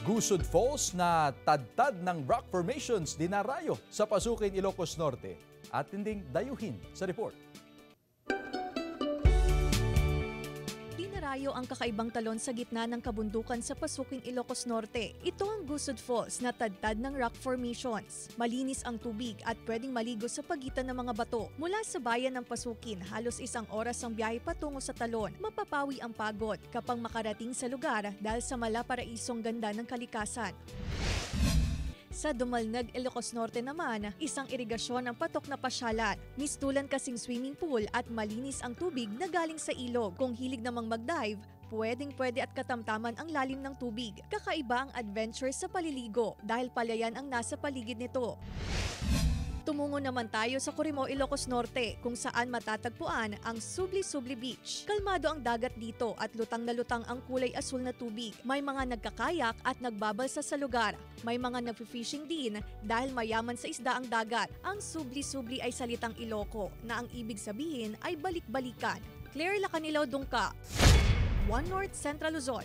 Gusod Falls na tadtad ng rock formations dinarayo sa Pasukin, Ilocos Norte. Atinding dayuhin sa report. Dinarayo ang kakaibang talon sa gitna ng kabundukan sa Pasukin, Ilocos Norte. Ito ang Gusod Falls na tadtad ng rock formations. Malinis ang tubig at pwedeng maligo sa pagitan ng mga bato. Mula sa bayan ng Pasukin, halos 1 oras ang biyahe patungo sa talon. Mapapawi ang pagod kapag makarating sa lugar dahil sa malaparaisong ganda ng kalikasan. Sa Dumalneg, Ilocos Norte naman, isang irigasyon ang patok na pasyalan. Mistulan kasing swimming pool at malinis ang tubig na galing sa ilog. Kung hilig namang mag-dive, pwedeng-pwede at katamtaman ang lalim ng tubig. Kakaiba ang adventure sa paliligo dahil palayan ang nasa paligid nito. Tumungo naman tayo sa Corimao, Ilocos Norte kung saan matatagpuan ang Subli-Subli Beach. Kalmado ang dagat dito at lutang na lutang ang kulay asul na tubig. May mga nagkakayak at nagbabalsa sa lugar. May mga nagfi-fishing din dahil mayaman sa isda ang dagat. Ang Subli-Subli ay salitang Iloco na ang ibig sabihin ay balik-balikan. Claire Lacanilaw, Dungka, One North Central Luzon.